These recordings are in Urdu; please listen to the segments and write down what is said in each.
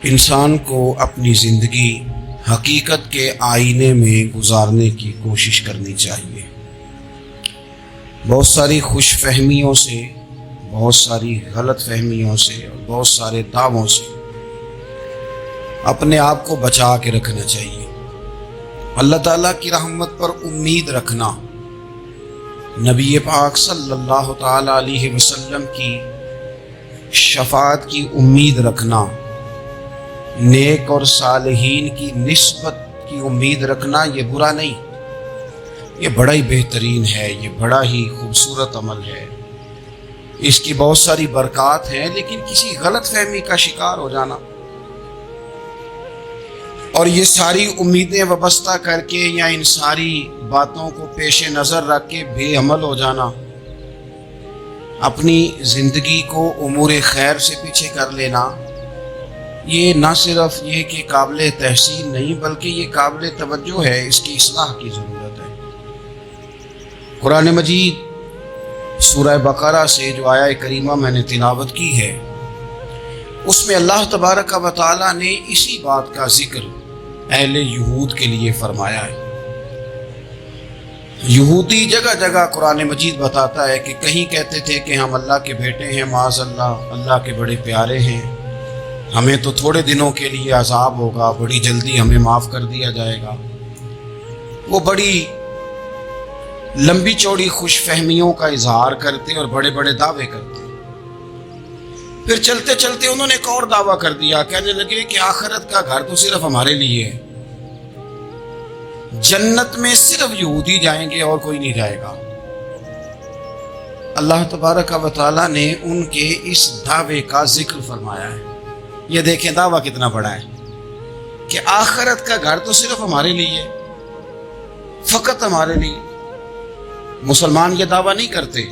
انسان کو اپنی زندگی حقیقت کے آئینے میں گزارنے کی کوشش کرنی چاہیے۔ بہت ساری خوش فہمیوں سے، بہت ساری غلط فہمیوں سے اور بہت سارے دعووں سے اپنے آپ کو بچا کے رکھنا چاہیے۔ اللہ تعالیٰ کی رحمت پر امید رکھنا، نبی پاک صلی اللہ تعالیٰ علیہ وسلم کی شفاعت کی امید رکھنا، نیک اور صالحین کی نسبت کی امید رکھنا، یہ برا نہیں، یہ بڑا ہی بہترین ہے، یہ بڑا ہی خوبصورت عمل ہے، اس کی بہت ساری برکات ہیں۔ لیکن کسی غلط فہمی کا شکار ہو جانا اور یہ ساری امیدیں وابستہ کر کے یا ان ساری باتوں کو پیش نظر رکھ کے بے عمل ہو جانا، اپنی زندگی کو امور خیر سے پیچھے کر لینا، یہ نہ صرف یہ کہ قابل تحسین نہیں بلکہ یہ قابل توجہ ہے، اس کی اصلاح کی ضرورت ہے۔ قرآن مجید سورہ بقرہ سے جو آیہ کریمہ میں نے تلاوت کی ہے، اس میں اللہ تبارک و تعالیٰ نے اسی بات کا ذکر اہل یہود کے لیے فرمایا ہے۔ یہودی جگہ جگہ قرآن مجید بتاتا ہے کہ کہیں کہتے تھے کہ ہم اللہ کے بیٹے ہیں، معاذ اللہ، اللہ کے بڑے پیارے ہیں، ہمیں تو تھوڑے دنوں کے لیے عذاب ہوگا، بڑی جلدی ہمیں معاف کر دیا جائے گا۔ وہ بڑی لمبی چوڑی خوش فہمیوں کا اظہار کرتے اور بڑے بڑے دعوے کرتے۔ پھر چلتے چلتے انہوں نے ایک اور دعویٰ کر دیا، کہنے لگے کہ آخرت کا گھر تو صرف ہمارے لیے ہے، جنت میں صرف یہودی جائیں گے اور کوئی نہیں جائے گا۔ اللہ تبارک و تعالیٰ نے ان کے اس دعوے کا ذکر فرمایا ہے۔ یہ دیکھیں دعویٰ کتنا بڑا ہے کہ آخرت کا گھر تو صرف ہمارے لیے، فقط ہمارے لیے۔ مسلمان یہ دعویٰ نہیں کرتے۔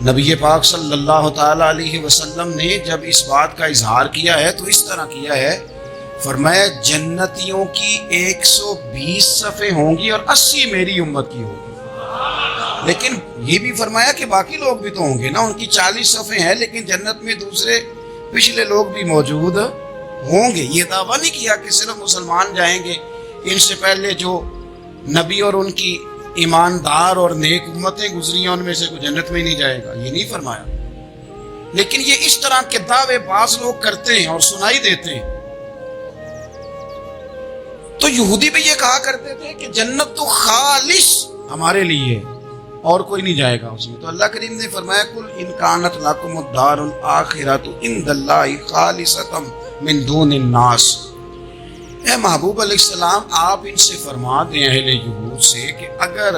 نبی پاک صلی اللہ تعالیٰ علیہ وسلم نے جب اس بات کا اظہار کیا ہے تو اس طرح کیا ہے، فرمایا جنتیوں کی 120 صفیں ہوں گی اور 80 میری امت کی ہوگی۔ لیکن یہ بھی فرمایا کہ باقی لوگ بھی تو ہوں گے نا، ان کی 40 صفیں ہیں لیکن جنت میں دوسرے پچھلے لوگ بھی موجود ہوں گے۔ یہ دعویٰ نہیں کیا کہ صرف مسلمان جائیں گے، ان سے پہلے جو نبی اور ان کی ایماندار اور نیک امتیں گزری ہیں ان میں سے کوئی جنت میں ہی نہیں جائے گا، یہ نہیں فرمایا۔ لیکن یہ اس طرح کے دعوے بعض لوگ کرتے ہیں اور سنائی دیتے ہیں۔ تو یہودی بھی یہ کہا کرتے تھے کہ جنت تو خالص ہمارے لیے اور کوئی نہیں جائے گا اس میں۔ تو اللہ کریم نے فرمایا قل ان کانت لکم الدار الاخرۃ عند اللہ خالصۃ من دون الناس۔ اے محبوب علیہ السلام، آپ ان سے فرما دیں اہل یہود سے کہ اگر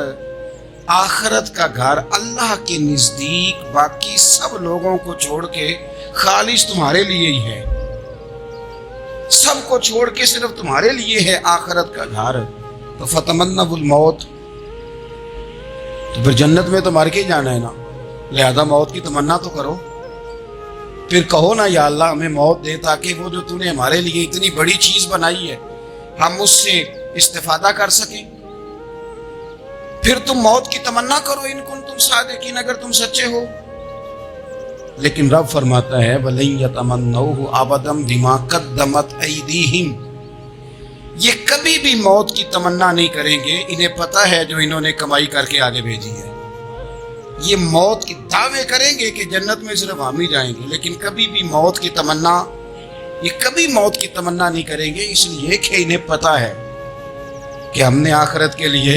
آخرت کا گھر اللہ کے نزدیک باقی سب لوگوں کو چھوڑ کے خالص تمہارے لیے ہی ہے، سب کو چھوڑ کے صرف تمہارے لیے ہے آخرت کا گھر، تو فتمنوا الموت، تو پھر جنت میں تو مر کے جانا ہے نا، لہذا موت کی تمنا تو کرو۔ پھر کہو نا یا اللہ ہمیں موت دے تاکہ وہ جو تو نے ہمارے لیے اتنی بڑی چیز بنائی ہے ہم اس سے استفادہ کر سکیں۔ پھر تم موت کی تمنا کرو ان کنتم صادقین، اگر تم سچے ہو۔ لیکن رب فرماتا ہے وَلَن يَتَمَنَّوْهُ أَبَدًا بِمَا قَدَّمَتْ أَيْدِيهِمْ، یہ کبھی بھی موت کی تمنا نہیں کریں گے، انہیں پتہ ہے جو انہوں نے کمائی کر کے آگے بھیجی ہے۔ یہ موت کے دعوے کریں گے کہ جنت میں صرف ہم ہی جائیں گے، لیکن کبھی بھی موت کی تمنا، یہ کبھی موت کی تمنا نہیں کریں گے، اس لیے کہ انہیں پتہ ہے کہ ہم نے آخرت کے لیے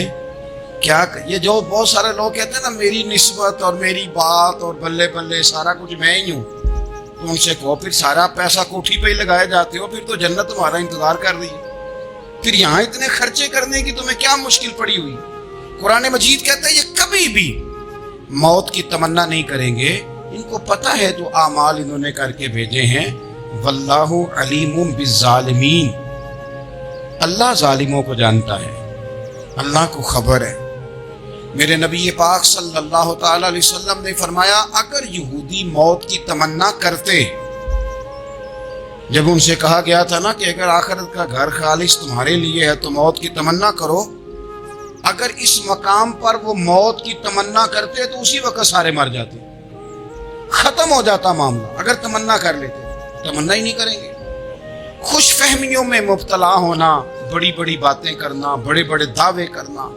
کیا۔ یہ جو بہت سارے لوگ کہتے ہیں نا میری نسبت اور میری بات اور بلے بلے سارا کچھ میں ہی ہوں، تو ان سے کہو پھر سارا پیسہ کوٹھی پہ ہی لگائے جاتے ہو، پھر تو جنت تمہارا انتظار کر رہی ہے، پھر یہاں اتنے خرچے کرنے کی تمہیں کیا مشکل پڑی ہوئی۔ قرآن مجید کہتا ہے یہ کبھی بھی موت کی تمنا نہیں کریں گے، ان کو پتہ ہے جو اعمال انہوں نے کر کے بھیجے ہیں۔ واللہ علیم بالظالمین، اللہ ظالموں کو جانتا ہے، اللہ کو خبر ہے۔ میرے نبی پاک صلی اللہ تعالی علیہ وسلم نے فرمایا اگر یہودی موت کی تمنا کرتے، جب ان سے کہا گیا تھا نا کہ اگر آخرت کا گھر خالص تمہارے لیے ہے تو موت کی تمنا کرو، اگر اس مقام پر وہ موت کی تمنا کرتے تو اسی وقت سارے مر جاتے، ختم ہو جاتا معاملہ۔ اگر تمنا کر لیتے، تمنا ہی نہیں کریں گے، خوش فہمیوں میں مبتلا ہونا، بڑی بڑی باتیں کرنا، بڑے بڑے دعوے کرنا،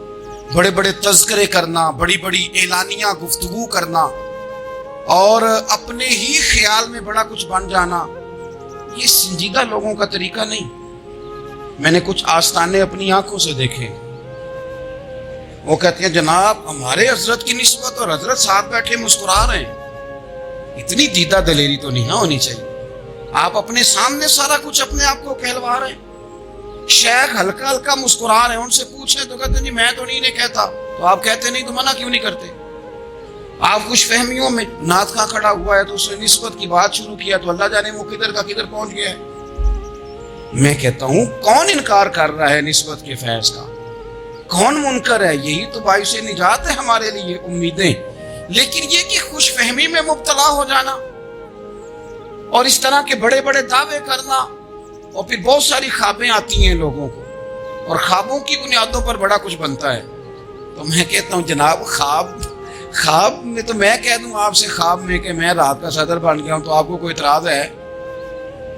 بڑے بڑے تذکرے کرنا، بڑی بڑی اعلانیہ گفتگو کرنا اور اپنے ہی خیال میں بڑا کچھ بن جانا، یہ سنجیدہ لوگوں کا طریقہ نہیں۔ میں نے کچھ آستانے اپنی آنکھوں سے دیکھے، وہ کہتے ہیں جناب ہمارے حضرت کی نسبت اور حضرت ساتھ بیٹھے مسکرا رہے ہیں، اتنی دیدہ دلیری تو نہیں نہ ہونی چاہیے۔ آپ اپنے سامنے سارا کچھ اپنے آپ کو کہلوا رہے ہیں، شیخ ہلکا ہلکا مسکرا رہے ہیں، ان سے پوچھیں تو کہتے ہیں جی میں تو نہیں کہتا، تو آپ کہتے نہیں تو منع کیوں نہیں کرتے؟ آپ خوش فہمیوں میں، نعت خواں کھڑا ہوا ہے تو اس نے نسبت کی بات شروع کیا تو اللہ جانے وہ کدھر کا کدھر پہنچ گیا ہے۔ میں کہتا ہوں کون انکار کر رہا ہے نسبت کے فیض کا؟ کون منکر ہے؟ یہی تو باعث نجات ہے ہمارے لیے، امیدیں۔ لیکن یہ کہ خوش فہمی میں مبتلا ہو جانا اور اس طرح کے بڑے بڑے دعوے کرنا، اور پھر بہت ساری خوابیں آتی ہیں لوگوں کو اور خوابوں کی بنیادوں پر بڑا کچھ بنتا ہے۔ تو میں کہتا ہوں جناب خواب میں تو میں کہہ دوں آپ سے خواب میں کہ میں رات کا صدر بن گیا ہوں تو آپ کو کوئی اعتراض ہے؟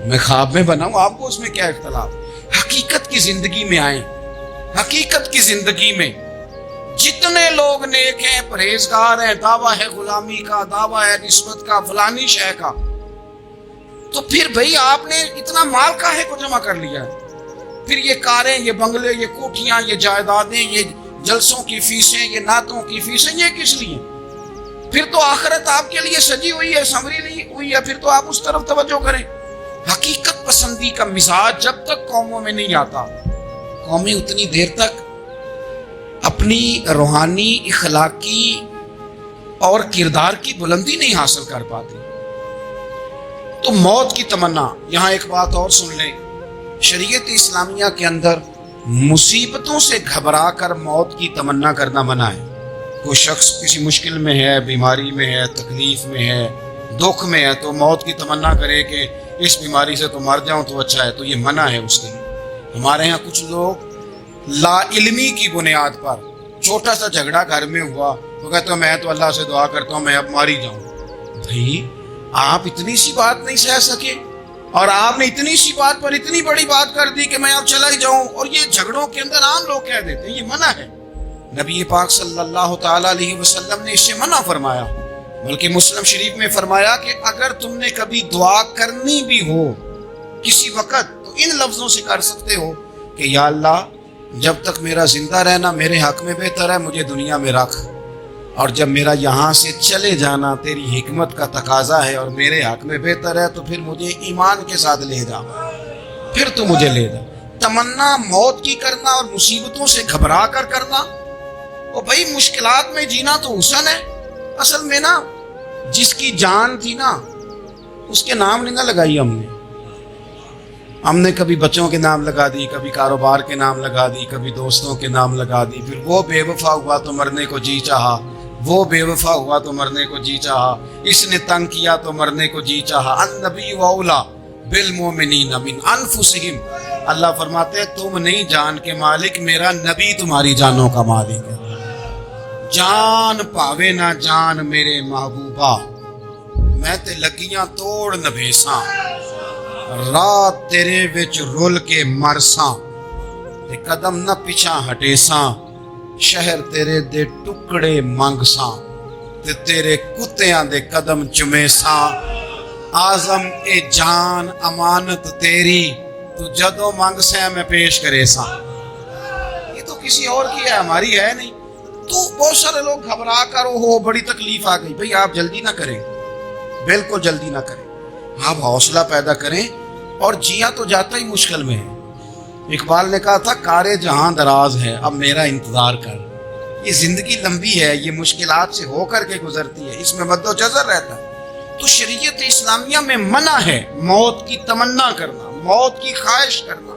میں خواب میں بنا ہوں، آپ کو اس میں کیا اختلاف؟ حقیقت کی زندگی میں آئیں، حقیقت کی زندگی میں جتنے لوگ نیک ہیں، پرہیزگار ہیں، دعویٰ ہے غلامی کا، دعویٰ ہے نسبت کا، فلانی شے کا، تو پھر بھئی آپ نے اتنا مال کاہے کو جمع کر لیا ہے؟ پھر یہ کاریں، یہ بنگلے، یہ کوٹھیاں، یہ جائیدادیں، یہ جلسوں کی فیسیں، یہ نعتوں کی فیسیں، یہ کس لیے؟ پھر تو آخرت آپ کے لیے سجی ہوئی ہے، سنوری ہوئی ہے، پھر تو آپ اس طرف توجہ کریں۔ حقیقت پسندی کا مزاج جب تک قوموں میں نہیں آتا، قومیں اتنی دیر تک اپنی روحانی، اخلاقی اور کردار کی بلندی نہیں حاصل کر پاتی۔ تو موت کی تمنا، یہاں ایک بات اور سن لیں، شریعت اسلامیہ کے اندر مصیبتوں سے گھبرا کر موت کی تمنا کرنا منع ہے۔ کوئی شخص کسی مشکل میں ہے، بیماری میں ہے، تکلیف میں ہے، دکھ میں ہے، تو موت کی تمنا کرے کہ اس بیماری سے تو مر جاؤں تو اچھا ہے، تو یہ منع ہے اس کے لیے۔ ہمارے ہاں کچھ لوگ لا علمی کی بنیاد پر چھوٹا سا جھگڑا گھر میں ہوا تو کہتے ہیں میں تو اللہ سے دعا کرتا ہوں میں اب مر ہی جاؤں۔ بھائی آپ اتنی سی بات نہیں سہ سکے اور آپ نے اتنی سی بات پر اتنی بڑی بات کر دی کہ میں اب چلا ہی جاؤں، اور یہ جھگڑوں کے اندر عام لوگ کہہ دیتے ہیں یہ منع ہے۔ نبی پاک صلی اللہ تعالی علیہ وسلم نے اس سے منع فرمایا، بلکہ مسلم شریف میں فرمایا کہ اگر تم نے کبھی دعا کرنی بھی ہو کسی وقت تو ان لفظوں سے کر سکتے ہو کہ یا اللہ جب تک میرا زندہ رہنا میرے حق میں بہتر ہے، مجھے دنیا میں رکھ، اور جب میرا یہاں سے چلے جانا تیری حکمت کا تقاضا ہے اور میرے حق میں بہتر ہے تو پھر مجھے ایمان کے ساتھ لے جا، پھر تو مجھے لے جا۔ تمنا موت کی کرنا اور مصیبتوں سے گھبرا کر کرنا، اور بھائی مشکلات میں جینا تو حسن ہے۔ اصل میں نا جس کی جان تھی نا اس کے نام نہیں نہ لگائی ہم نے کبھی بچوں کے نام لگا دی، کبھی کاروبار کے نام لگا دی، کبھی دوستوں کے نام لگا دی، پھر وہ بے وفا ہوا تو مرنے کو جی چاہا، وہ بے وفا ہوا تو مرنے کو جی چاہا، اس نے تنگ کیا تو مرنے کو جی چاہا۔ النبی اولیٰ بالمؤمنین من انفسہم، اللہ فرماتے ہیں تم نہیں جان کے مالک، میرا نبی تمہاری جانوں کا مالک ہے۔ جان پاوے نہ جان میرے محبوبہ، میں تے لگیاں توڑ نبھیساں، رات تیرے وچ رول کے مرساں، تے قدم نہ پیچھا ہٹیساں، شہر تیرے دے ٹکڑے منگساں، تے تیرے کتیاں دے قدم چمیساں، آزم اے جان امانت تیری، تو جدوں منگساں میں پیش کرے ساں۔ یہ تو کسی اور کی ہے، ہماری ہے نہیں۔ تو بہت سارے لوگ گھبرا کر ہو بڑی تکلیف آ گئی، بھئی آپ جلدی نہ کریں، بالکل جلدی نہ کریں، آپ حوصلہ پیدا کریں، اور جیا تو جاتا ہی مشکل میں ہے۔ اقبال نے کہا تھا کارے جہاں دراز ہے اب میرا انتظار کر، یہ زندگی لمبی ہے، یہ مشکلات سے ہو کر کے گزرتی ہے، اس میں مد و جزر رہتا ہے۔ تو شریعت اسلامیہ میں منع ہے موت کی تمنا کرنا، موت کی خواہش کرنا،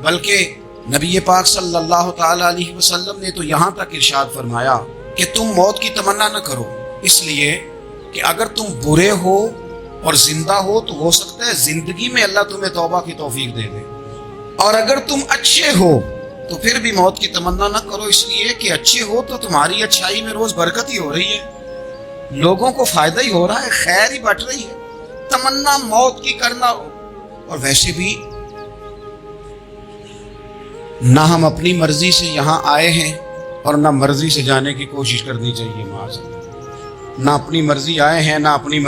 بلکہ نبی پاک صلی اللہ تعالی علیہ وسلم نے تو یہاں تک ارشاد فرمایا کہ تم موت کی تمنا نہ کرو، اس لیے کہ اگر تم برے ہو اور زندہ ہو تو ہو سکتا ہے زندگی میں اللہ تمہیں توبہ کی توفیق دے دے، اور اگر تم اچھے ہو تو پھر بھی موت کی تمنا نہ کرو، اس لیے کہ اچھے ہو تو تمہاری اچھائی میں روز برکت ہی ہو رہی ہے، لوگوں کو فائدہ ہی ہو رہا ہے، خیر ہی بٹ رہی ہے۔ تمنا موت کی کرنا ہو، اور ویسے بھی نہ ہم اپنی مرضی سے یہاں آئے ہیں اور نہ مرضی سے جانے کی کوشش کرنی چاہیے معاذ اللہ۔ نہ اپنی مرضی آئے ہیں نہ اپنی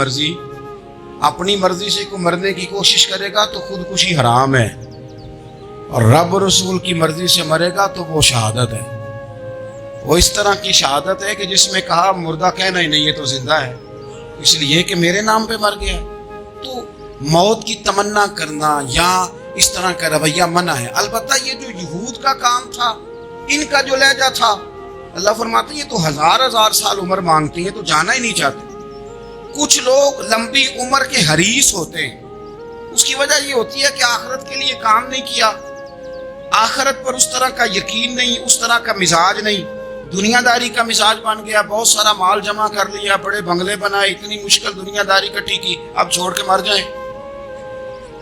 مرضی سے کوئی مرنے کی کوشش کرے گا تو خودکشی حرام ہے، اور رب رسول کی مرضی سے مرے گا تو وہ شہادت ہے۔ وہ اس طرح کی شہادت ہے کہ جس میں کہا مردہ کہنا ہی نہیں ہے تو زندہ ہے، اس لیے کہ میرے نام پہ مر گیا۔ تو موت کی تمنا کرنا یا اس طرح کا رویہ منع ہے۔ البتہ یہ جو یہود کا کام تھا، ان کا جو لہجہ تھا، اللہ فرماتے ہیں یہ تو ہزار سال عمر مانگتی ہیں تو جانا ہی نہیں چاہتے۔ کچھ لوگ لمبی عمر کے حریص ہوتے ہیں، اس کی وجہ یہ ہوتی ہے کہ آخرت کے لیے کام نہیں کیا، آخرت پر اس طرح کا یقین نہیں، اس طرح کا مزاج نہیں، دنیا داری کا مزاج بن گیا، بہت سارا مال جمع کر لیا، بڑے بنگلے بنائے، اتنی مشکل دنیا داری کٹھی کی، اب چھوڑ کے مر جائیں۔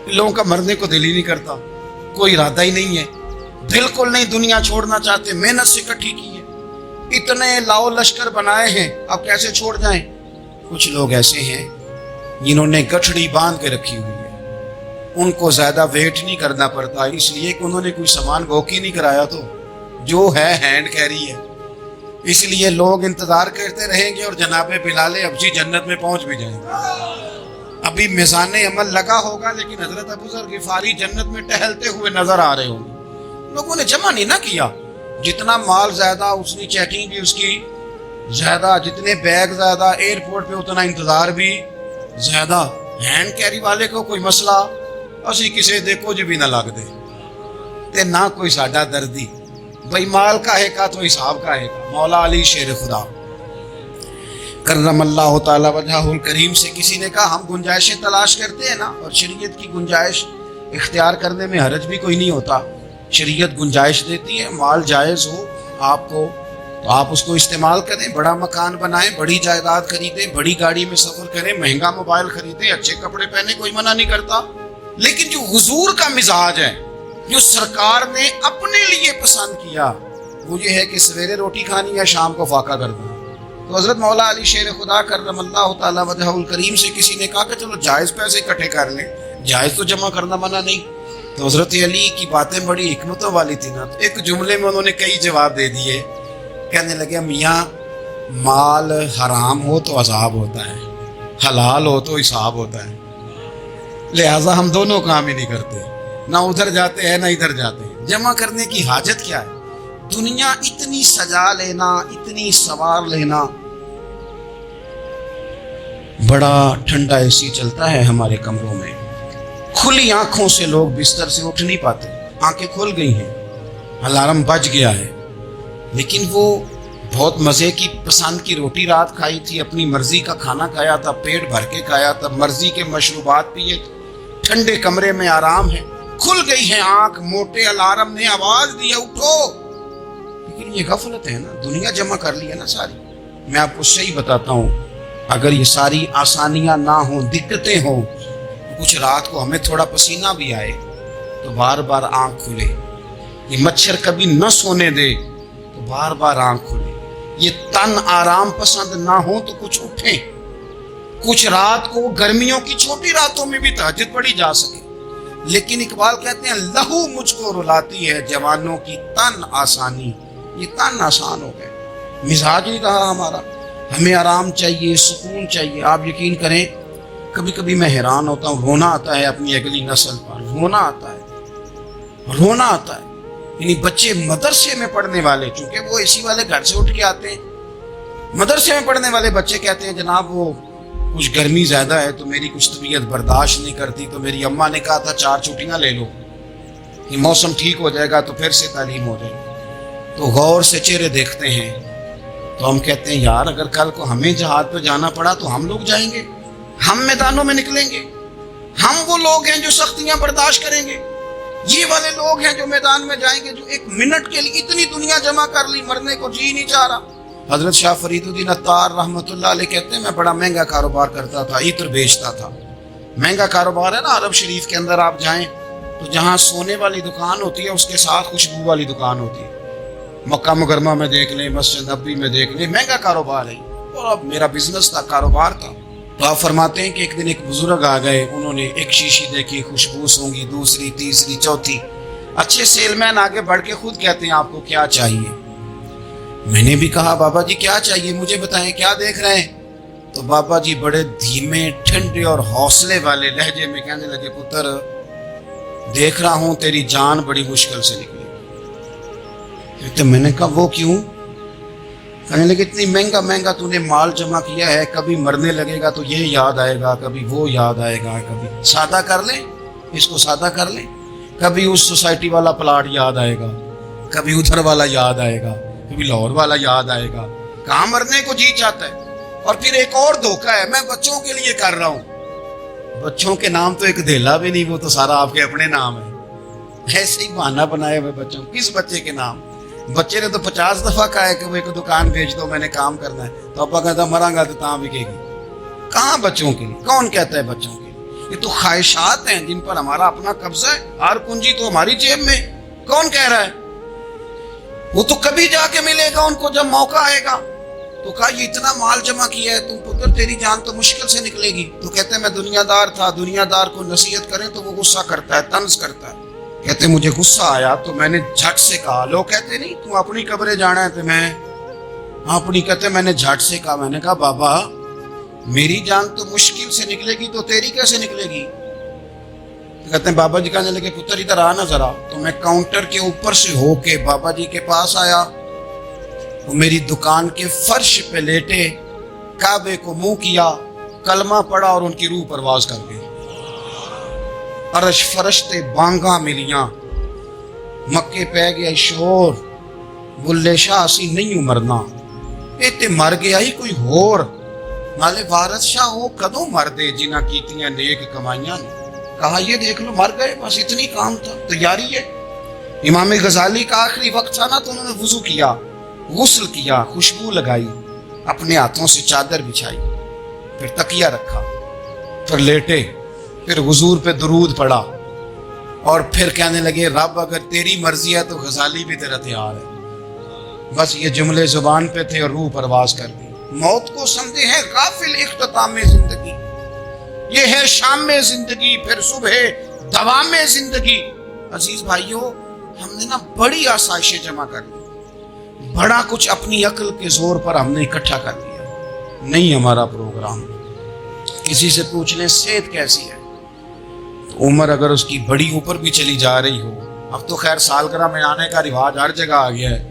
لوگوں کا مرنے کو دل ہی نہیں کرتا، کوئی ارادہ ہی نہیں ہے، بالکل نہیں دنیا چھوڑنا چاہتے، محنت سے کٹھی کی ہے، اتنے لاؤ لشکر بنائے ہیں، اب کیسے چھوڑ جائیں۔ کچھ لوگ ایسے ہیں جنہوں نے گٹھڑی باندھ کے رکھی ہوئی ہے، ان کو زیادہ ویٹ نہیں کرنا پڑتا، اس لیے کہ انہوں نے کوئی سامان بوکی نہیں کرایا، تو جو ہے ہینڈ کیری ہے، اس لیے لوگ انتظار کرتے رہیں گے اور جناب بلال ابجی جنت میں پہنچ بھی جائیں گے۔ ابھی میزان عمل لگا ہوگا لیکن حضرت ابو ذر غفاری جنت میں ٹہلتے ہوئے نظر آ رہے ہوں گے۔ لوگوں نے جمع نہیں نہ کیا، جتنا مال زیادہ اتنی چیکنگ بھی اس کی زیادہ، جتنے بیگ زیادہ، ایئرپورٹ پہ اتنا انتظار بھی زیادہ۔ ہینڈ کیری والے کو کوئی مسئلہ اسی کسی دے کچھ بھی نہ لگ دے تے نہ کوئی ساڈا دردی، بھائی مال کا ہے کا تو حساب کا ہے کا۔ مولا علی شیر خدا کرم اللہ تعالی وجہہ الکریم سے کسی نے کہا ہم گنجائشیں تلاش کرتے ہیں نا، اور شریعت کی گنجائش اختیار کرنے میں حرج بھی کوئی نہیں ہوتا، شریعت گنجائش دیتی ہے، مال جائز ہو آپ کو تو آپ اس کو استعمال کریں، بڑا مکان بنائیں، بڑی جائیداد خریدیں، بڑی گاڑی میں سفر کریں، مہنگا موبائل خریدیں، اچھے کپڑے پہنے، کوئی منع نہیں کرتا۔ لیکن جو حضور کا مزاج ہے، جو سرکار نے اپنے لیے پسند کیا، وہ یہ ہے کہ سویرے روٹی کھانی یا شام کو فاقہ کرنا۔ تو حضرت مولا علی شیر خدا کرم اللہ تعالی وجہہ الکریم سے کسی نے کہا کہ چلو جائز پیسے اکٹھے کر لیں، جائز تو جمع کرنا منع نہیں۔ تو حضرت علی کی باتیں بڑی حکمتوں والی تھی نا، تو ایک جملے میں انہوں نے کئی جواب دے دیے، کہنے لگے میاں مال حرام ہو تو عذاب ہوتا ہے، حلال ہو تو حساب ہوتا ہے، لہٰذا ہم دونوں کام ہی نہیں کرتے، نہ ادھر جاتے ہیں نہ ادھر جاتے ہیں۔ جمع کرنے کی حاجت کیا ہے؟ دنیا اتنی سجا لینا، اتنی سوار لینا، بڑا ٹھنڈا اے سی چلتا ہے ہمارے کمروں میں، کھلی آنکھوں سے لوگ بستر سے اٹھ نہیں پاتے، آنکھیں کھل گئی ہیں، الارم بج گیا ہے، لیکن وہ بہت مزے کی پسند کی روٹی رات کھائی تھی، اپنی مرضی کا کھانا کھایا تھا، پیٹ بھر کے کھایا تھا، مرضی کے مشروبات پیے، ٹھنڈے کمرے میں آرام ہے، کھل گئی ہے آنکھ، موٹے الارم نے آواز دیا اٹھو، لیکن یہ غفلت ہے نا، دنیا جمع کر لی ہے نا ساری۔ میں آپ کو صحیح بتاتا ہوں، اگر یہ ساری آسانیاں نہ ہوں، دقتیں ہوں، کچھ رات کو ہمیں تھوڑا پسینہ بھی آئے تو بار بار آنکھ کھلے، یہ مچھر کبھی نہ سونے دے تو بار بار آنکھ کھلے، یہ تن آرام پسند نہ ہو تو کچھ اٹھیں، کچھ رات کو گرمیوں کی چھوٹی راتوں میں بھی تہجد پڑھی جا سکے۔ لیکن اقبال کہتے ہیں لہو مجھ کو رلاتی ہے جوانوں کی تن آسانی، یہ تن آسان ہو گئے، مزاج نہیں رہا ہمارا، ہمیں آرام چاہیے، سکون چاہیے۔ آپ یقین کریں کبھی کبھی میں حیران ہوتا ہوں، رونا آتا ہے اپنی اگلی نسل پر، رونا آتا ہے، یعنی بچے مدرسے میں پڑھنے والے، چونکہ وہ اسی والے گھر سے اٹھ کے آتے ہیں، مدرسے میں پڑھنے والے بچے کہتے ہیں جناب وہ کچھ گرمی زیادہ ہے تو میری کچھ طبیعت برداشت نہیں کرتی، تو میری اماں نے کہا تھا 4 چھٹیاں لے لو، یہ موسم ٹھیک ہو جائے گا تو پھر سے تعلیم ہو جائے گی۔ تو غور سے چہرے دیکھتے ہیں تو ہم کہتے ہیں یار اگر کل کو ہمیں جہاد پہ جانا پڑا تو ہم لوگ جائیں گے، ہم میدانوں میں نکلیں گے، ہم وہ لوگ ہیں جو سختیاں برداشت کریں گے، یہ والے لوگ ہیں جو میدان میں جائیں گے، جو 1 منٹ کے لیے اتنی دنیا جمع کر لی، مرنے کو جی نہیں چاہ رہا۔ حضرت شاہ فرید الدین عطار رحمۃ اللہ علیہ کہتے ہیں میں بڑا مہنگا کاروبار کرتا تھا، عطر بیچتا تھا، مہنگا کاروبار ہے نا، عرب شریف کے اندر آپ جائیں تو جہاں سونے والی دکان ہوتی ہے اس کے ساتھ خوشبو والی دکان ہوتی ہے، مکہ مکرمہ میں دیکھ لیں، مسجد نبوی میں دیکھ لیں، مہنگا کاروبار ہے، اور اب میرا بزنس تھا، کاروبار تھا۔ تو آپ فرماتے ہیں کہ ایک دن ایک بزرگ آ گئے، انہوں نے ایک شیشی دیکھی، خوشبو سونگی، دوسری، تیسری، چوتھی، اچھے سیل مین آگے بڑھ کے خود کہتے ہیں آپ کو کیا چاہیے. میں نے بھی کہا بابا جی کیا چاہیے مجھے بتائیں, کیا دیکھ رہے ہیں؟ تو بابا جی بڑے دھیمے ٹھنڈے اور حوصلے والے لہجے میں کہنے لگے, پتر دیکھ رہا ہوں تیری جان بڑی مشکل سے نکلی. تو میں نے کہا وہ کیوں؟ کہنے لگے اتنی مہنگا مہنگا تو نے مال جمع کیا ہے, کبھی مرنے لگے گا تو یہ یاد آئے گا, کبھی وہ یاد آئے گا, کبھی سادہ کر لیں اس کو سادہ کر لیں, کبھی اس سوسائٹی والا پلاٹ یاد آئے گا, کبھی ادھر والا یاد آئے گا, کبھی لاہور والا یاد آئے گا. کہاں مرنے کو جی چاہتا ہے. اور پھر ایک اور دھوکہ ہے, میں بچوں کے لیے کر رہا ہوں. بچوں کے نام تو ایک دھیلا بھی نہیں, وہ تو سارا آپ کے اپنے نام ہے. ایسے ہی بہانہ بنائے ہوئے بچوں, کس بچے کے نام؟ بچے نے تو 50 دفعہ کہا ہے کہ وہ ایک دکان بھیج دو, میں نے کام کرنا ہے. تو ابا کہتا مراں گا تو تاں بکے گی. کہاں بچوں کے لیے؟ کون کہتا ہے بچوں کے لیے؟ یہ تو خواہشات ہیں جن پر ہمارا اپنا قبضہ ہے. ہر کنجی تو ہماری جیب میں. کون کہہ رہا ہے؟ وہ تو کبھی جا کے ملے گا ان کو جب موقع آئے گا. تو کہا یہ اتنا مال جمع کیا ہے, تم پتر تیری جان تو مشکل سے نکلے گی. تو کہتے ہیں میں دنیا دار تھا, دنیا دار کو نصیحت کریں تو وہ غصہ کرتا ہے, طنز کرتا ہے. کہتے مجھے غصہ آیا تو میں نے جھٹ سے کہا, لوگ کہتے نہیں تم اپنی قبریں جانا ہے, تو میں اپنی کہتے میں نے جھٹ سے کہا, میں نے کہا بابا میری جان تو مشکل سے نکلے گی تو تیری کیسے نکلے گی؟ کہتے ہیں بابا جی کہنے لگے پتر ادھر آنا ذرا. تو میں کاؤنٹر کے اوپر سے ہو کے بابا جی کے پاس آیا. وہ میری دکان کے فرش پہ لیٹے, کعبے کو منہ کیا, کلمہ پڑھا اور ان کی روح پرواز کر گئی. عرش فرشتے بانگاں ملیاں, مکے پہ گیا شور, بلے شاہ اسی نہیں مرنا, اے تے مر گیا ہی کوئی ہور, نالے وارث شاہ ہو کدوں مر دے جنہ کیتیاں نیک کمائیاں. کہا یہ دیکھ لو مر گئے, بس اتنی کام تھا, تیاری ہے. امام غزالی کا آخری وقت تھا نا, تو انہوں نے وضو کیا, غسل کیا, خوشبو لگائی, اپنے ہاتھوں سے چادر بچھائی, پھر تکیہ رکھا, پھر لیٹے, پھر حضور پہ درود پڑھا, اور پھر کہنے لگے رب اگر تیری مرضی ہے تو غزالی بھی تیرا تیار ہے. بس یہ جملے زبان پہ تھے اور روح پرواز کر دی. موت کو سمجھے ہیں غافل اختتام زندگی, یہ ہے شام زندگی, پھر صبح دوام زندگی. عزیز بھائیوں, ہم نے نا بڑی آسائشیں جمع کر لی, بڑا کچھ اپنی عقل کے زور پر ہم نے اکٹھا کر لیا. نہیں ہمارا پروگرام. کسی سے پوچھ لیں صحت کیسی ہے, تو عمر اگر اس کی بڑی اوپر بھی چلی جا رہی ہو, اب تو خیر سالگرہ میں آنے کا رواج ہر جگہ آ گیا ہے,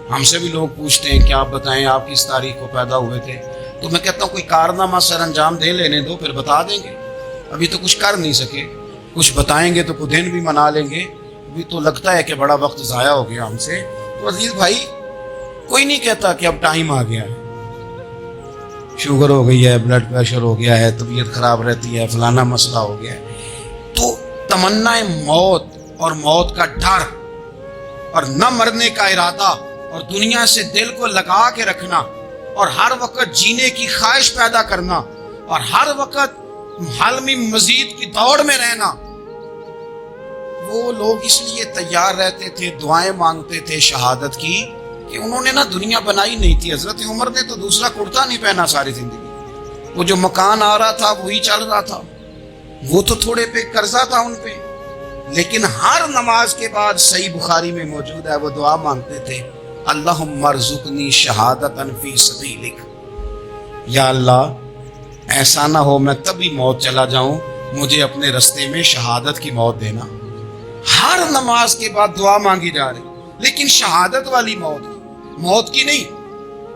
ہم سے بھی لوگ پوچھتے ہیں کہ آپ بتائیں آپ کس تاریخ کو پیدا ہوئے تھے. تو میں کہتا ہوں کوئی کارنامہ سر انجام دے لینے دو, پھر بتا دیں گے. ابھی تو کچھ کر نہیں سکے, کچھ بتائیں گے تو کچھ دن بھی منا لیں گے. ابھی تو لگتا ہے کہ بڑا وقت ضائع ہو گیا ہم سے. تو عزیز بھائی کوئی نہیں کہتا کہ اب ٹائم آ گیا ہے, شوگر ہو گئی ہے, بلڈ پریشر ہو گیا ہے, طبیعت خراب رہتی ہے, فلانا مسئلہ ہو گیا ہے. تو تمنا موت اور موت کا ڈر اور نہ مرنے کا ارادہ اور دنیا سے دل کو لگا کے رکھنا اور ہر وقت جینے کی خواہش پیدا کرنا اور ہر وقت حالمی مزید کی دوڑ میں رہنا, وہ لوگ اس لیے تیار رہتے تھے, دعائیں مانگتے تھے شہادت کی, کہ انہوں نے نا دنیا بنائی نہیں تھی. حضرت عمر نے تو دوسرا کرتا نہیں پہنا ساری زندگی. وہ جو مکان آ رہا تھا وہی چل رہا تھا, وہ تو تھوڑے پہ قرضہ تھا ان پہ, لیکن ہر نماز کے بعد صحیح بخاری میں موجود ہے, وہ دعا مانگتے تھے اللہم ارزقنی شہادتا فی سبیلک, یا اللہ ایسا نہ ہو میں تبھی موت چلا جاؤں, مجھے اپنے رستے میں شہادت کی موت دینا. ہر نماز کے بعد دعا مانگی جا رہی, لیکن شہادت والی موت, موت کی نہیں,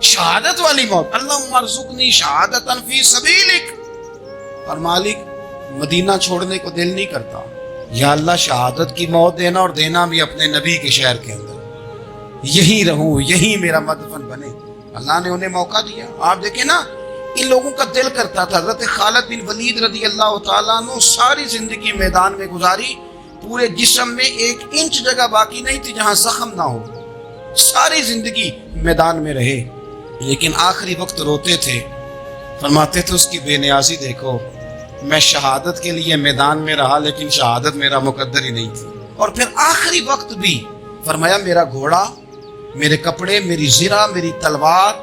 شہادت والی موت. اللہم ارزقنی شہادتا فی سبیلک. اور مالک مدینہ چھوڑنے کو دل نہیں کرتا, یا اللہ شہادت کی موت دینا, اور دینا بھی اپنے نبی کے شہر کے اندر, یہی رہوں, یہی میرا مدفن بنے. اللہ نے انہیں موقع دیا. آپ دیکھیں نا ان لوگوں کا دل کرتا تھا. حضرت خالد بن ولید رضی اللہ تعالیٰ عنہ ساری زندگی میدان میں گزاری, پورے جسم میں 1 انچ جگہ باقی نہیں تھی جہاں زخم نہ ہو, ساری زندگی میدان میں رہے, لیکن آخری وقت روتے تھے, فرماتے تھے اس کی بے نیازی دیکھو, میں شہادت کے لیے میدان میں رہا لیکن شہادت میرا مقدر ہی نہیں تھی. اور پھر آخری وقت بھی فرمایا میرا گھوڑا, میرے کپڑے, میری زرہ, میری تلوار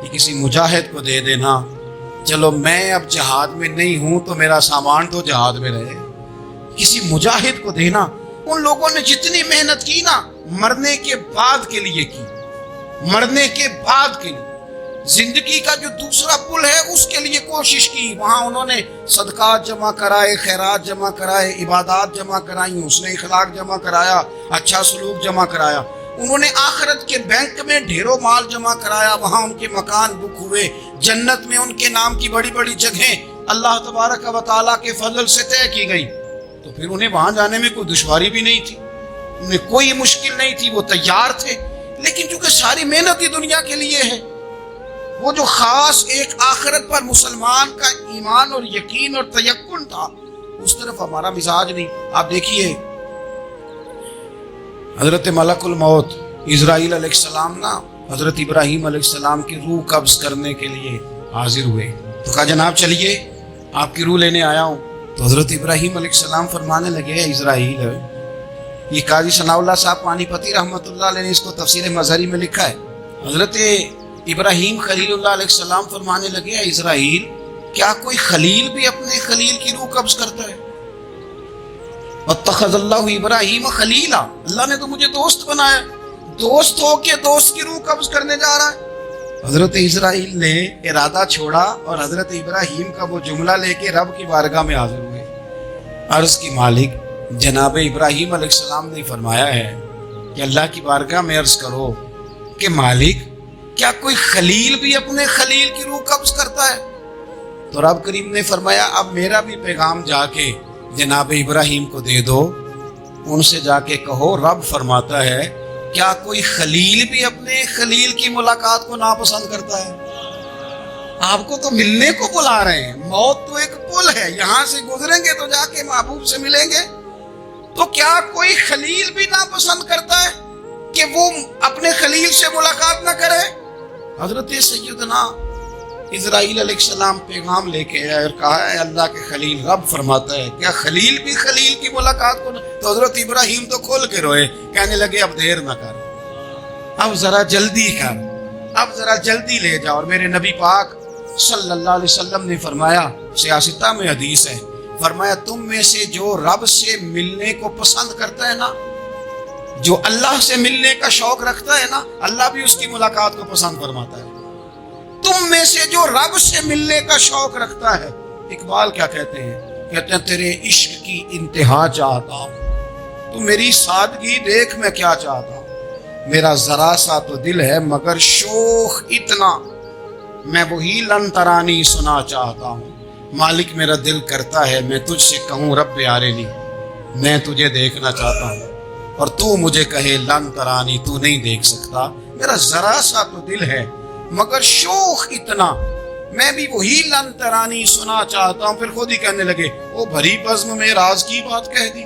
یہ کسی مجاہد کو دے دینا. چلو میں اب جہاد میں نہیں ہوں تو میرا سامان تو جہاد میں رہے, کسی مجاہد کو دینا. ان لوگوں نے جتنی محنت کی نا مرنے کے بعد کے لیے کی، مرنے کے بعد کے لیے زندگی کا جو دوسرا پل ہے اس کے لیے کوشش کی، وہاں انہوں نے صدقات جمع کرائے، خیرات جمع کرائے، عبادات جمع کرائی، حسن اخلاق جمع کرایا، اچھا سلوک جمع کرایا، انہوں نے آخرت کے بینک میں ڈھیروں مال جمع کرایا، وہاں ان کے مکان بک ہوئے، جنت میں ان کے نام کی بڑی بڑی جگہیں اللہ تبارک و تعالیٰ کے فضل سے طے کی گئی، تو پھر انہیں وہاں جانے میں کوئی دشواری بھی نہیں تھی، انہیں کوئی مشکل نہیں تھی، وہ تیار تھے۔ لیکن چونکہ ساری محنت ہی دنیا کے لیے ہے، وہ جو خاص ایک آخرت پر مسلمان کا ایمان اور یقین اور تیقن تھا، اس طرف ہمارا مزاج نہیں۔ آپ دیکھیے حضرت ملک الموت اسرائیل علیہ السلام نا حضرت ابراہیم علیہ السلام کی روح قبض کرنے کے لیے حاضر ہوئے، تو کہا جناب چلیے آپ کی روح لینے آیا ہوں۔ تو حضرت ابراہیم علیہ السلام فرمانے لگے اسرائیل، یہ قاضی ثناء اللہ صاحب پانی پتی رحمۃ اللہ علیہ نے اس کو تفسیر مظہری میں لکھا ہے، حضرت ابراہیم خلیل اللہ علیہ السلام فرمانے لگے اسرائیل کیا کوئی خلیل بھی اپنے خلیل کی روح قبض کرتا ہے؟ واتخذ اللہ ابراہیم خلیلا، اللہ نے تو مجھے دوست بنایا، دوست ہو کے دوست کی روح قبض کرنے جا رہا ہے۔ حضرت اسرائیل نے ارادہ چھوڑا اور حضرت ابراہیم کا وہ جملہ لے کے رب کی بارگاہ میں حاضر ہوئے، عرض کی مالک جناب ابراہیم علیہ السلام نے فرمایا ہے کہ اللہ کی بارگاہ میں عرض کرو کہ مالک کیا کوئی خلیل بھی اپنے خلیل کی روح قبض کرتا ہے؟ تو رب کریم نے فرمایا اب میرا بھی پیغام جا کے جناب ابراہیم کو دے دو، ان سے جا کے کہو رب فرماتا ہے کیا کوئی خلیل بھی اپنے خلیل کی ملاقات کو ناپسند کرتا ہے؟ آپ کو تو ملنے کو بلا رہے ہیں، موت تو ایک پل ہے، یہاں سے گزریں گے تو جا کے محبوب سے ملیں گے، تو کیا کوئی خلیل بھی ناپسند کرتا ہے کہ وہ اپنے خلیل سے ملاقات نہ کرے؟ حضرت سیدنا اسرائیل علیہ السلام پیغام لے کے آئے اور کہا ہے اللہ کے خلیل رب فرماتا ہے کیا خلیل بھی خلیل کی ملاقات کو نہ؟ تو حضرت ابراہیم تو کھول کے روئے، کہنے لگے اب دیر نہ کر، اب ذرا جلدی کر، اب ذرا جلدی لے جا۔ اور میرے نبی پاک صلی اللہ علیہ وسلم نے فرمایا، سیاستہ میں حدیث ہے، فرمایا تم میں سے جو رب سے ملنے کو پسند کرتا ہے نا، جو اللہ سے ملنے کا شوق رکھتا ہے نا، اللہ بھی اس کی ملاقات کو پسند فرماتا ہے۔ تم میں سے جو رب سے ملنے کا شوق رکھتا ہے، اقبال کیا کہتے ہیں تیرے عشق کی انتہا چاہتا ہوں، تو میری سادگی دیکھ میں کیا چاہتا ہوں، میرا ذرا سا تو دل ہے مگر شوق اتنا، میں وہی لن ترانی سنا چاہتا ہوں، مالک میرا دل کرتا ہے میں تجھ سے کہوں رب آرینی، میں تجھے دیکھنا چاہتا ہوں، اور تو مجھے کہے لن ترانی، تو نہیں دیکھ سکتا، میرا ذرا سا تو دل ہے مگر شوق اتنا، میں بھی وہی لن ترانی سنا چاہتا ہوں۔ پھر خود ہی کہنے لگے وہ بھری بزم میں راز کی بات کہہ دی،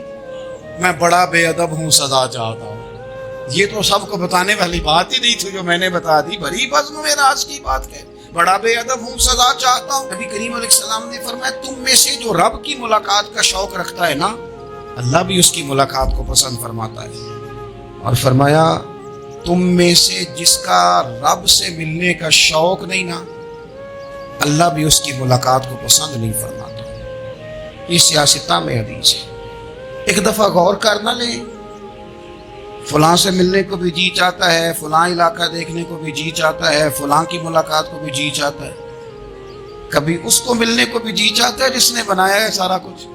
میں بڑا بے ادب ہوں سزا چاہتا ہوں۔ یہ تو سب کو بتانے والی بات ہی نہیں تھی جو میں نے بتا دی، بھری بزم میں راز کی بات کہہ، بڑا بے ادب ہوں سزا چاہتا ہوں۔ نبی کریم علیہ السلام نے فرمایا تم میں سے جو رب کی ملاقات کا شوق رکھتا ہے نا، اللہ بھی اس کی ملاقات کو پسند فرماتا ہے۔ اور فرمایا تم میں سے جس کا رب سے ملنے کا شوق نہیں نا، اللہ بھی اس کی ملاقات کو پسند نہیں فرماتا۔ یہ سیاستہ میں حدیث ہے، ایک دفعہ غور کر نہ لیں، فلاں سے ملنے کو بھی جی چاہتا ہے، فلاں علاقہ دیکھنے کو بھی جی چاہتا ہے، فلاں کی ملاقات کو بھی جی چاہتا ہے، کبھی اس کو ملنے کو بھی جی چاہتا ہے جس نے بنایا ہے سارا کچھ،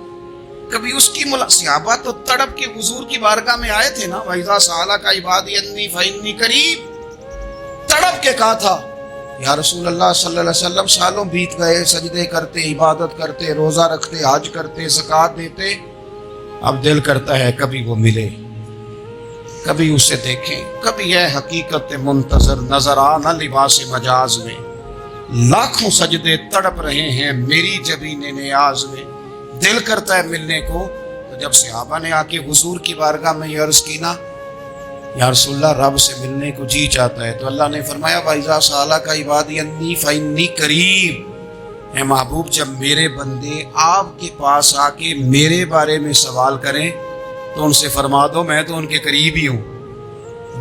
کبھی اس کی صحابہ تو تڑپ کے حضور کی بارگاہ میں آئے تھے نا، وَإِذَا سَأَلَكَ عِبَادِي عَنِّي فَإِنِّي قَرِيبٌ، تڑپ کے کہا تھا یا رسول اللہ صلی اللہ علیہ وسلم سالوں بیت گئے، سجدے کرتے، عبادت کرتے، روزہ رکھتے، حج کرتے، زکوٰۃ دیتے، اب دل کرتا ہے کبھی وہ ملے، کبھی اسے دیکھیں، کبھی ہے حقیقت منتظر نظر آنا لباس مجاز میں، لاکھوں سجدے تڑپ رہے ہیں میری جبین نیاز میں، دل کرتا ہے ملنے کو۔ تو جب صحابہ نے آ کے حضور کی بارگاہ میں یہ عرض کی نا یا رسول اللہ رب سے ملنے کو جی چاہتا ہے، تو اللہ نے فرمایا وَإِذَا سَأَلَكَ عِبَادِي عَنِّي فَإِنِّي قَرِيبٌ، اے محبوب جب میرے بندے آپ کے پاس آ کے میرے بارے میں سوال کریں تو ان سے فرما دو میں تو ان کے قریب ہی ہوں،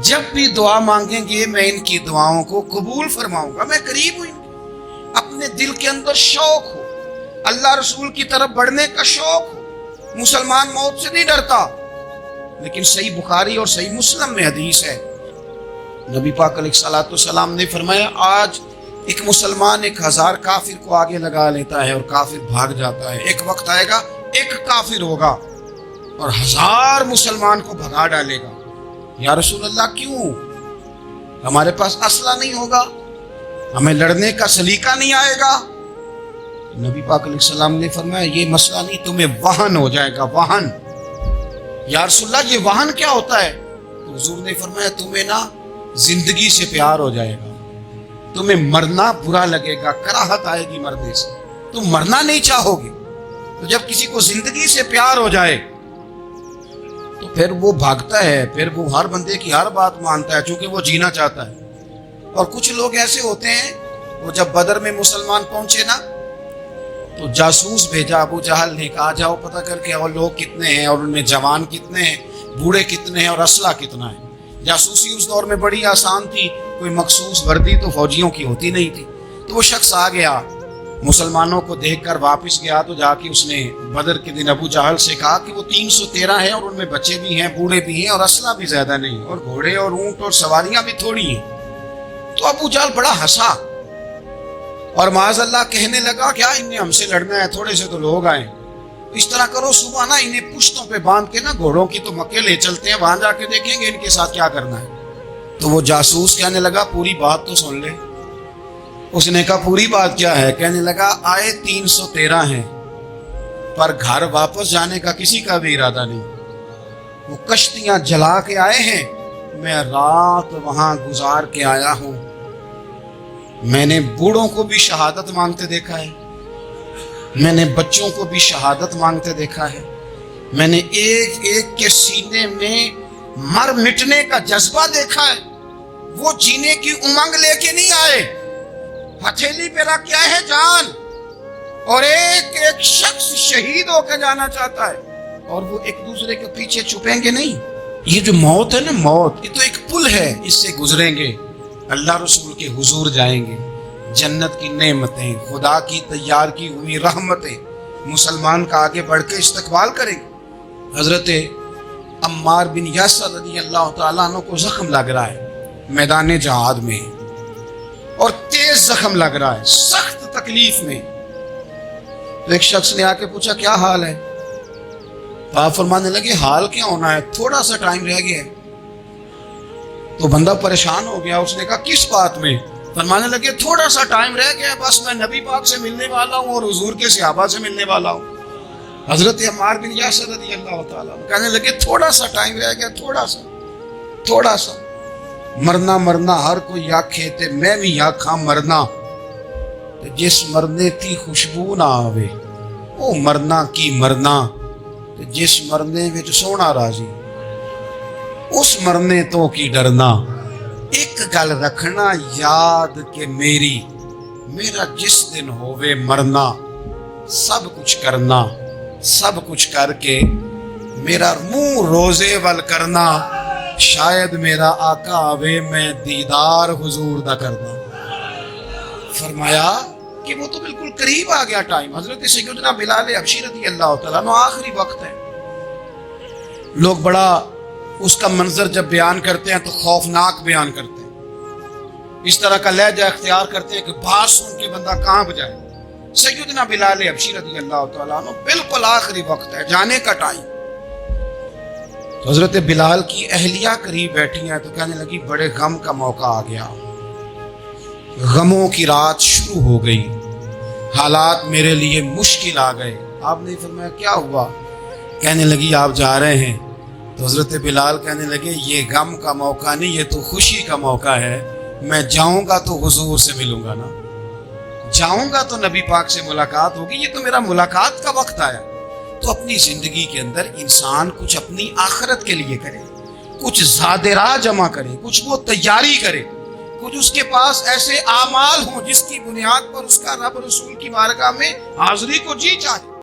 جب بھی دعا مانگیں گے میں ان کی دعاؤں کو قبول فرماؤں گا، میں قریب ہوں۔ اپنے دل کے اندر شوق ہو، اللہ رسول کی طرف بڑھنے کا شوق ہو، مسلمان موت سے نہیں ڈرتا، لیکن صحیح بخاری اور صحیح مسلم میں حدیث ہے، نبی پاک علیہ الصلوۃ والسلام نے فرمایا آج ایک مسلمان 1000 کافر کو آگے لگا لیتا ہے اور کافر بھاگ جاتا ہے، ایک وقت آئے گا ایک کافر ہوگا اور 1000 مسلمان کو بھگا ڈالے گا۔ یا رسول اللہ کیوں؟ ہمارے پاس اسلحہ نہیں ہوگا، ہمیں لڑنے کا سلیقہ نہیں آئے گا؟ نبی پاک علیہ السلام نے فرمایا یہ مسئلہ نہیں، تمہیں وہن ہو جائے گا، وہن۔ یا رسول اللہ یہ وہن کیا ہوتا ہے؟ تو حضور نے فرمایا تمہیں نا زندگی سے پیار ہو جائے گا، تمہیں مرنا برا لگے گا، کراہت آئے گی مرنے سے، تم مرنا نہیں چاہو گے۔ تو جب کسی کو زندگی سے پیار ہو جائے تو پھر وہ بھاگتا ہے، پھر وہ ہر بندے کی ہر بات مانتا ہے چونکہ وہ جینا چاہتا ہے۔ اور کچھ لوگ ایسے ہوتے ہیں، وہ جب بدر میں مسلمان پہنچے نا تو جاسوس بھیجا ابو جہل نے، کہا جاؤ پتہ کر کے اور لوگ کتنے ہیں اور ان میں جوان کتنے ہیں، بوڑھے کتنے ہیں اور اسلحہ کتنا ہے۔ جاسوسی اس دور میں بڑی آسان تھی، کوئی مخصوص وردی تو فوجیوں کی ہوتی نہیں تھی۔ تو وہ شخص آ گیا، مسلمانوں کو دیکھ کر واپس گیا، تو جا کے اس نے بدر کے دن ابو جہل سے کہا کہ وہ 313 ہیں اور ان میں بچے بھی ہیں، بوڑھے بھی ہیں اور اسلحہ بھی زیادہ نہیں، اور گھوڑے اور اونٹ اور سواریاں بھی تھوڑی ہیں۔ تو ابو جہل بڑا ہنسا اور معاذ اللہ کہنے لگا کیا انہیں ہم سے لڑنا ہے، تھوڑے سے تو لوگ آئے، اس طرح کرو صبح نا انہیں پشتوں پہ باندھ کے نا گھوڑوں کی تو مکے لے چلتے ہیں، وہاں جا کے دیکھیں گے ان کے ساتھ کیا کرنا ہے۔ تو وہ جاسوس کہنے لگا پوری بات تو سن لے۔ اس نے کہا پوری بات کیا ہے؟ کہنے لگا آئے 313 ہیں پر گھر واپس جانے کا کسی کا بھی ارادہ نہیں، وہ کشتیاں جلا کے آئے ہیں، میں رات وہاں گزار کے آیا ہوں، میں نے بوڑھوں کو بھی شہادت مانگتے دیکھا ہے، میں نے بچوں کو بھی شہادت مانگتے دیکھا ہے، میں نے ایک ایک کے سینے میں مر مٹنے کا جذبہ دیکھا ہے، وہ جینے کی امنگ لے کے نہیں آئے، ہتھیلی پہ رکھ کے آئے ہیں جان، اور ایک ایک شخص شہید ہو کے جانا چاہتا ہے، اور وہ ایک دوسرے کے پیچھے چھپیں گے نہیں۔ یہ جو موت ہے نا، موت یہ تو ایک پل ہے، اس سے گزریں گے، اللہ رسول کے حضور جائیں گے، جنت کی نعمتیں، خدا کی تیار کی ہوئی رحمتیں، مسلمان کا آگے بڑھ کے استقبال کریں گے۔ حضرت عمار بن یاسر رضی اللہ تعالیٰ عنہ کو زخم لگ رہا ہے میدان جہاد میں، اور تیز زخم لگ رہا ہے، سخت تکلیف میں۔ تو ایک شخص نے آ کے پوچھا کیا حال ہے؟ آپ فرمانے لگے حال کیا ہونا ہے، تھوڑا سا ٹائم رہ گیا ہے۔ تو بندہ پریشان ہو گیا، اس نے کہا کس بات میں؟ فرمانے لگے تھوڑا سا ٹائم رہ گیا، بس میں نبی پاک سے ملنے والا ہوں اور حضور کے صحابہ سے ملنے والا ہوں۔ حضرت عمار بن یاسر رضی اللہ تعالیٰ کہنے لگے تھوڑا سا ٹائم رہ گیا، تھوڑا سا مرنا مرنا ہر کوئی آکھے تے میں بھی آکھاں مرنا، تے جس مرنے تی خوشبو نہ آوے او مرنا کی مرنا، تے جس مرنے وچ سونا راضی اس مرنے تو کی ڈرنا۔ ایک گل رکھنا یاد کہ میرا جس دن ہووے مرنا، سب کچھ کرنا، سب کچھ کر کے میرا منہ روزے ول کرنا، شاید میرا آقا آوے میں دیدار حضور دا کرنا۔ فرمایا کہ وہ تو بالکل قریب آ گیا ٹائم۔ حضرت سیدنا بلال حبشی رضی اللہ تعالیٰ عنہ آخری وقت ہے، لوگ بڑا اس کا منظر جب بیان کرتے ہیں تو خوفناک بیان کرتے ہیں، اس طرح کا لہجہ اختیار کرتے ہیں کہ بات سن کے بندہ کہاں بجائے۔ سیدنا بلال حبشی رضی اللہ تعالیٰ عنہ بالکل آخری وقت ہے، جانے کا ٹائم۔ حضرت بلال کی اہلیہ قریب بیٹھی ہیں تو کہنے لگی بڑے غم کا موقع آ گیا، غموں کی رات شروع ہو گئی، حالات میرے لیے مشکل آ گئے۔ آپ نے فرمایا کیا ہوا؟ کہنے لگی آپ جا رہے ہیں؟ تو حضرت بلال کہنے لگے یہ غم کا موقع نہیں، یہ تو خوشی کا موقع ہے، میں جاؤں گا تو حضور سے ملوں گا نا، جاؤں گا تو نبی پاک سے ملاقات ہوگی، یہ تو میرا ملاقات کا وقت آیا۔ تو اپنی زندگی کے اندر انسان کچھ اپنی آخرت کے لیے کرے، کچھ زاد راہ جمع کرے، کچھ وہ تیاری کرے، کچھ اس کے پاس ایسے اعمال ہوں جس کی بنیاد پر اس کا رب رسول کی بارگاہ میں حاضری کو جی چاہے۔